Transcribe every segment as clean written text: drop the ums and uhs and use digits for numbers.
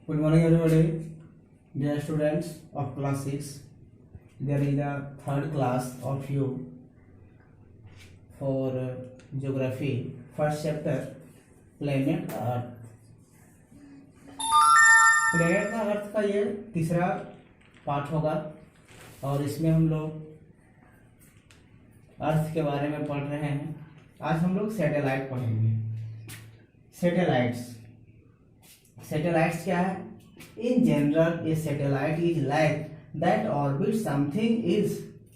Good morning, everybody. Dear students of class 6, there is the third class of you for geography, first chapter, planet Earth. Planet का अर्थ का ये तीसरा part होगा और इसमें हम लोग अर्थ के बारे में पढ़ रहे हैं। आज हम लोग सैटेलाइट पढ़ेंगे। सैटेलाइट्स क्या है? In general a satellite is like that orbit something is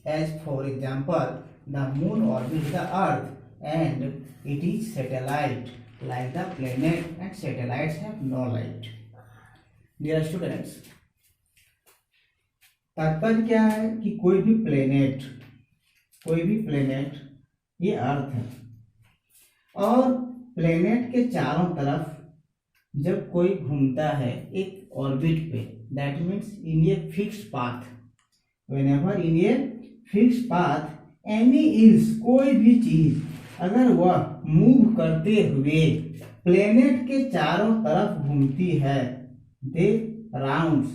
as for example the moon orbit the earth and it is satellite like the planet and satellites have no light. Dear students, तात्पर्य क्या है कि कोई भी planet ये अर्थ है और planet के चारों तरफ जब कोई घूमता है एक ऑर्बिट पे, that means in a fixed path, whenever in a fixed path any is, कोई भी चीज अगर वह मूव करते हुए प्लेनेट के चारों तरफ घूमती है, they rounds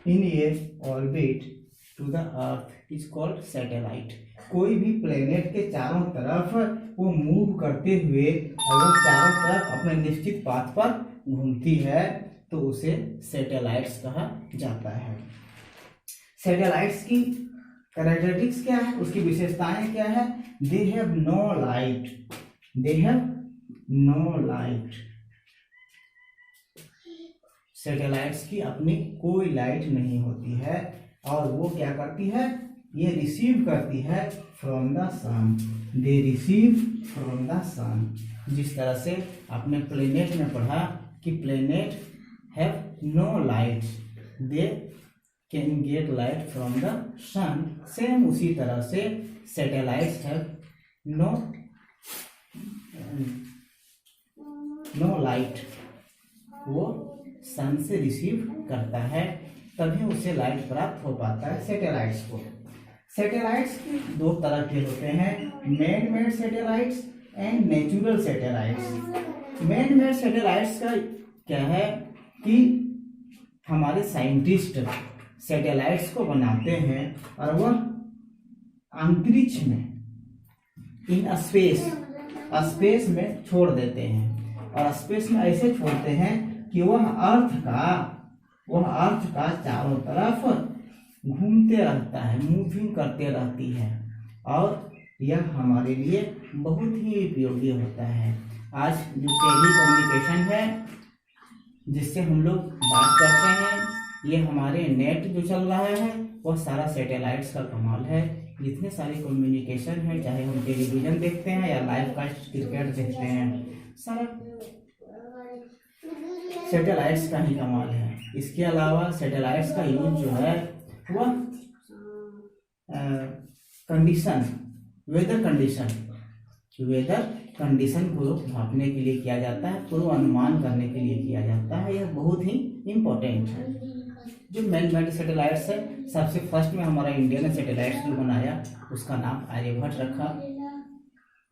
in a orbit to the earth is called satellite. कोई भी प्लेनेट के चारों तरफ वो मूव करते हुए अगर चारों तरफ अपने निश्चित पाथ पर घूमती है तो उसे सैटेलाइट्स कहा जाता है। सैटेलाइट्स की कैरेक्टरिस्टिक्स क्या है, उसकी विशेषताएं क्या है? They have no light. Satellites की अपनी कोई लाइट नहीं होती है और वो क्या करती है? ये रिसीव करती है from the sun. They receive from the sun. जिस तरह से आपने प्लेनेट में पढ़ा कि planet have no light, they can get light from the sun, same उसी तरह से सैटेलाइट्स हैव नो लाइट। वो सन से रिसीव करता है तभी उसे लाइट प्राप्त हो पाता है सैटेलाइट्स को। सैटेलाइट्स की दो तरह के होते हैं, man made satellites and natural satellites. Man made satellites का क्या है कि हमारे साइंटिस्ट सैटेलाइट्स को बनाते हैं और वह अंतरिक्ष में इन स्पेस में छोड़ देते हैं और स्पेस में ऐसे छोड़ते हैं कि वह अर्थ का चारों तरफ घूमते रहता है, मूविंग करते रहती है और यह हमारे लिए बहुत ही उपयोगी होता है। आज जो टेली कम्युनिकेशन है जिससे हम लोग बात करते हैं, ये हमारे नेट जो चल रहा है वह सारा सैटेलाइट्स का कमाल है। जितने सारे कम्युनिकेशन है, चाहे हम टेलीविजन देखते हैं या लाइव कास्ट क्रिकेट देखते हैं, सारा सैटेलाइट्स का ही कमाल है। इसके अलावा सैटेलाइट्स का यूज जो है वह वेदर कंडीशन को भापने के लिए किया जाता है, पूर्वानुमान करने के लिए किया जाता है। यह बहुत ही इम्पोर्टेंट है। जो मैन मेड सैटेलाइट्स है, सबसे फर्स्ट में हमारा इंडिया ने सैटेलाइट्स जो बनाया उसका नाम आर्यभट्ट रखा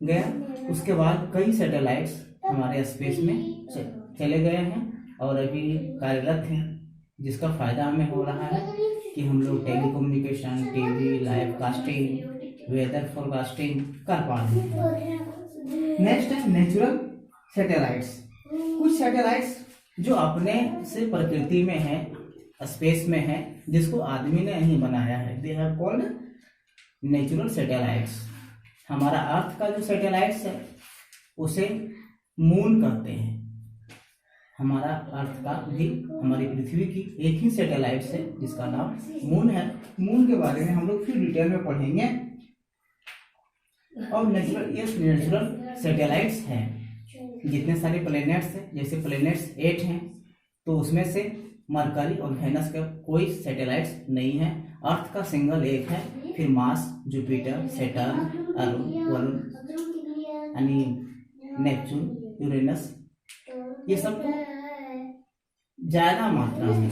गया। उसके बाद कई सैटेलाइट्स हमारे स्पेस में चले गए हैं और अभी कार्यरत हैं, जिसका फायदा हमें हो रहा है कि हम लोग telecommunication, TV, live casting, weather forecasting कर पा रहे हैं। नेक्स्ट है नेचुरल सैटेलाइट्स। कुछ सैटेलाइट्स जो अपने से प्रकृति में है, स्पेस में है, जिसको आदमी ने नहीं बनाया है, they have called natural satellites. हमारा अर्थ का जो सैटेलाइट्स है उसे मून कहते हैं। हमारा अर्थ का भी, हमारी पृथ्वी की एक ही सैटेलाइट है जिसका नाम मून है। मून के बारे में हम लोग फिर डिटेल में पढ़ेंगे। और नेचुरल सैटेलाइट्स हैं जितने सारे प्लैनेट्स हैं, जैसे प्लैनेट्स 8 हैं तो उसमें से मरकरी और वेनस का कोई सैटेलाइट्स नहीं है। अर्थ का सिंगल एक है, फिर मार्स, जुपिटर, सैटर्न, वरुण, यानी नेपच्यून, यूरेनस, ये सब ज्यादा मात्रा में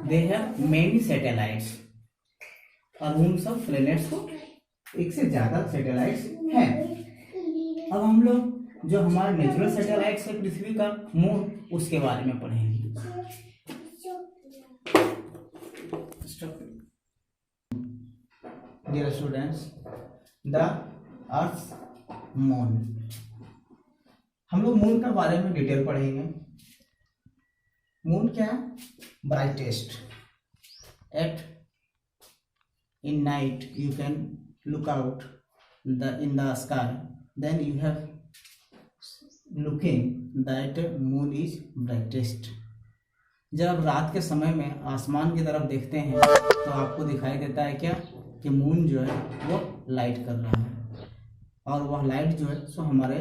दे हैव मेनी सैटेलाइट्स और उन सब प्लैनेट्स को एक से ज्यादा सैटेलाइट्स हैं। अब हम लोग जो हमारा नेचुरल सैटेलाइट्स है पृथ्वी का मून, उसके बारे में पढ़ेंगे। Dear students, the earth moon, हम लोग मून के बारे में डिटेल पढ़ेंगे। मून क्या है? Brightest at in night you can look out in the sky, then you have looking that moon is brightest। जब आप रात के समय में आसमान की तरफ देखते हैं तो आपको दिखाई देता है क्या कि मून जो है वो लाइट कर रहा है, और वह लाइट जो है सो हमारे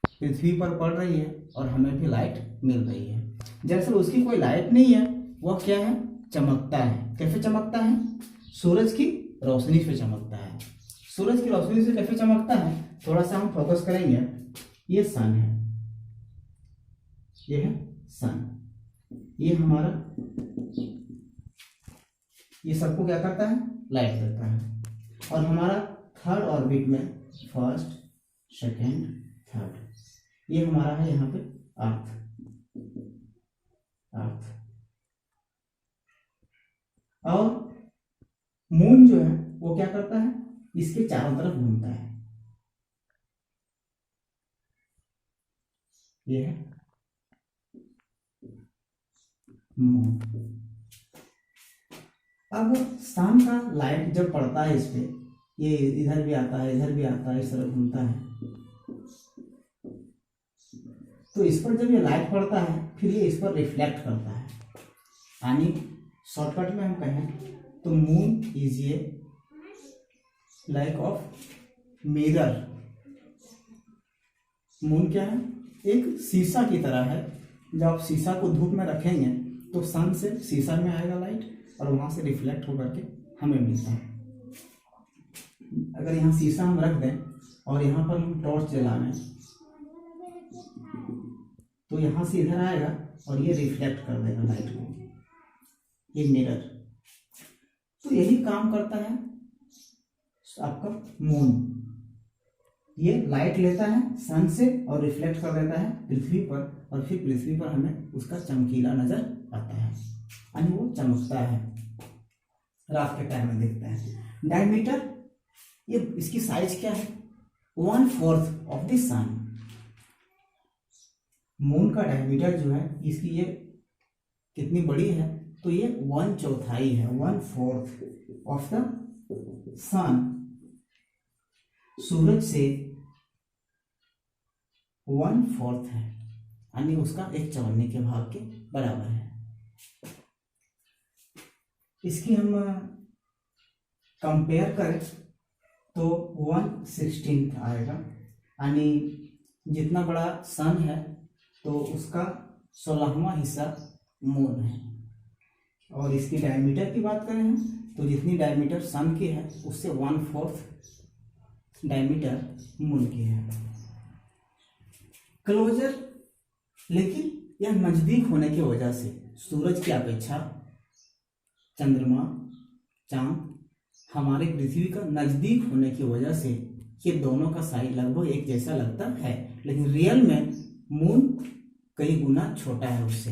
पृथ्वी पर पड़ रही है और हमें भी लाइट मिल रही है। दरअसल उसकी कोई लाइट नहीं है, वह क्या है? चमकता है। कैसे चमकता है? सूरज की रोशनी से चमकता है। सूरज की रोशनी से कैसे चमकता है? थोड़ा सा हम फोकस करेंगे। ये सन है, ये है सन, ये हमारा, ये सबको क्या करता है? लाइट देता है। और हमारा थर्ड ऑर्बिट में फर्स्ट, सेकेंड, थर्ड, ये हमारा है यहाँ पे अर्थ। अर्थ और मून जो है वो क्या करता है? इसके चारों तरफ घूमता है। ये है मून। अब शाम का लाइट जब पड़ता है इस पे, ये इधर भी आता है, इधर भी आता है, इस तरह घूमता है, तो इस पर जब ये लाइट पड़ता है फिर ये इस पर रिफ्लेक्ट करता है। यानी शॉर्टकट में हम कहें तो moon is a like of mirror. Moon क्या है? एक शीशा की तरह है। जब आप शीशा को धूप में रखेंगे तो सन से शीशा में आएगा लाइट और वहां से रिफ्लेक्ट होकर के हमें मिलता है। अगर यहाँ शीशा हम रख दें और यहाँ पर हम टॉर्च जला लें तो यहाँ से इधर आएगा और ये रिफ्लेक्ट कर देगा लाइट को, ये मिरर। तो यही काम करता है आपका मून। ये लाइट लेता है सन से और रिफ्लेक्ट कर देता है पृथ्वी पर, और फिर पृथ्वी पर हमें उसका चमकीला नजर आता है, यानी वो चमकता है। रात के टाइम में देखते हैं। डायमीटर, ये इसकी साइज क्या है? 1/4 ऑफ द सन। मून का डायमीटर जो है इसकी ये कितनी बड़ी है? तो ये 1/4 है, 1/4 ऑफ द सन। सूरज से 1/4 है, यानी उसका 1/54 के भाग के बराबर है। इसकी हम कंपेयर करें तो 1/16 आएगा, यानी जितना बड़ा सन है तो उसका 16वां हिस्सा मून है। और इसकी डायमीटर की बात करें हम तो जितनी डायमीटर सन की है उससे 1/4 डायमीटर मून की है। क्लोजर, लेकिन यह नजदीक होने की वजह से सूरज की अपेक्षा चंद्रमा, चांद हमारे पृथ्वी का नजदीक होने की वजह से ये दोनों का साइज लगभग एक जैसा लगता है, लेकिन रियल में मून कई गुना छोटा है उससे।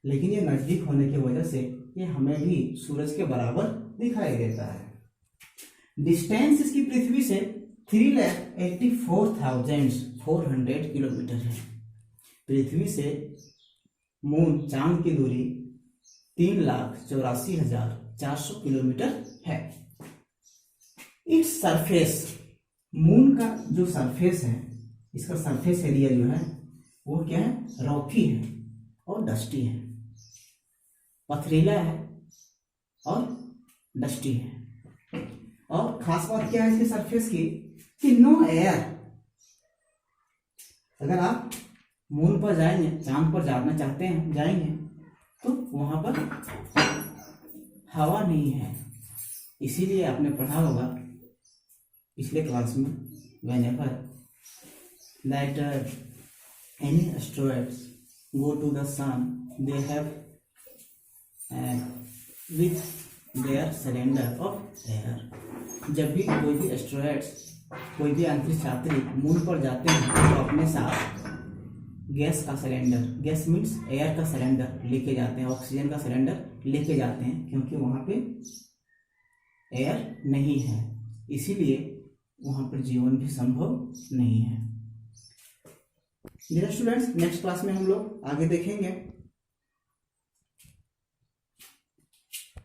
लेकिन ये नजदीक होने की वजह से ये हमें भी सूरज के बराबर दिखाई देता है। डिस्टेंस इसकी पृथ्वी से 3,84,400 किलोमीटर है। पृथ्वी से मून, चांद की दूरी 3,84,400 किलोमीटर है। इट्स सरफेस, मून का जो सरफेस है, इसका सरफेस एरिया जो है वो क्या है? रॉकी है और डस्टी है, पथरीला है और डस्टी है। और खास बात क्या है इसके सरफेस की कि नो एयर। अगर आप मून पर जाएंगे, चांद पर जाना चाहते हैं, जाएंगे तो वहां पर हवा नहीं है। इसीलिए आपने पढ़ा होगा पिछले क्लास में, whenever that any asteroids go to the sun, they have with their cylinder of air। जब भी कोई भी एस्ट्रॉयड्स कोई भी अंतरिक्ष यात्री मून पर जाते हैं तो अपने साथ गैस का सिलेंडर, गैस मीन्स एयर का सिलेंडर लेके जाते हैं, ऑक्सीजन का सिलेंडर लेके जाते हैं, क्योंकि वहाँ पे एयर नहीं है, इसीलिए वहाँ पर जीवन भी संभव नहीं है। डियर स्टूडेंट्स, नेक्स्ट क्लास में हम लोग आगे देखेंगे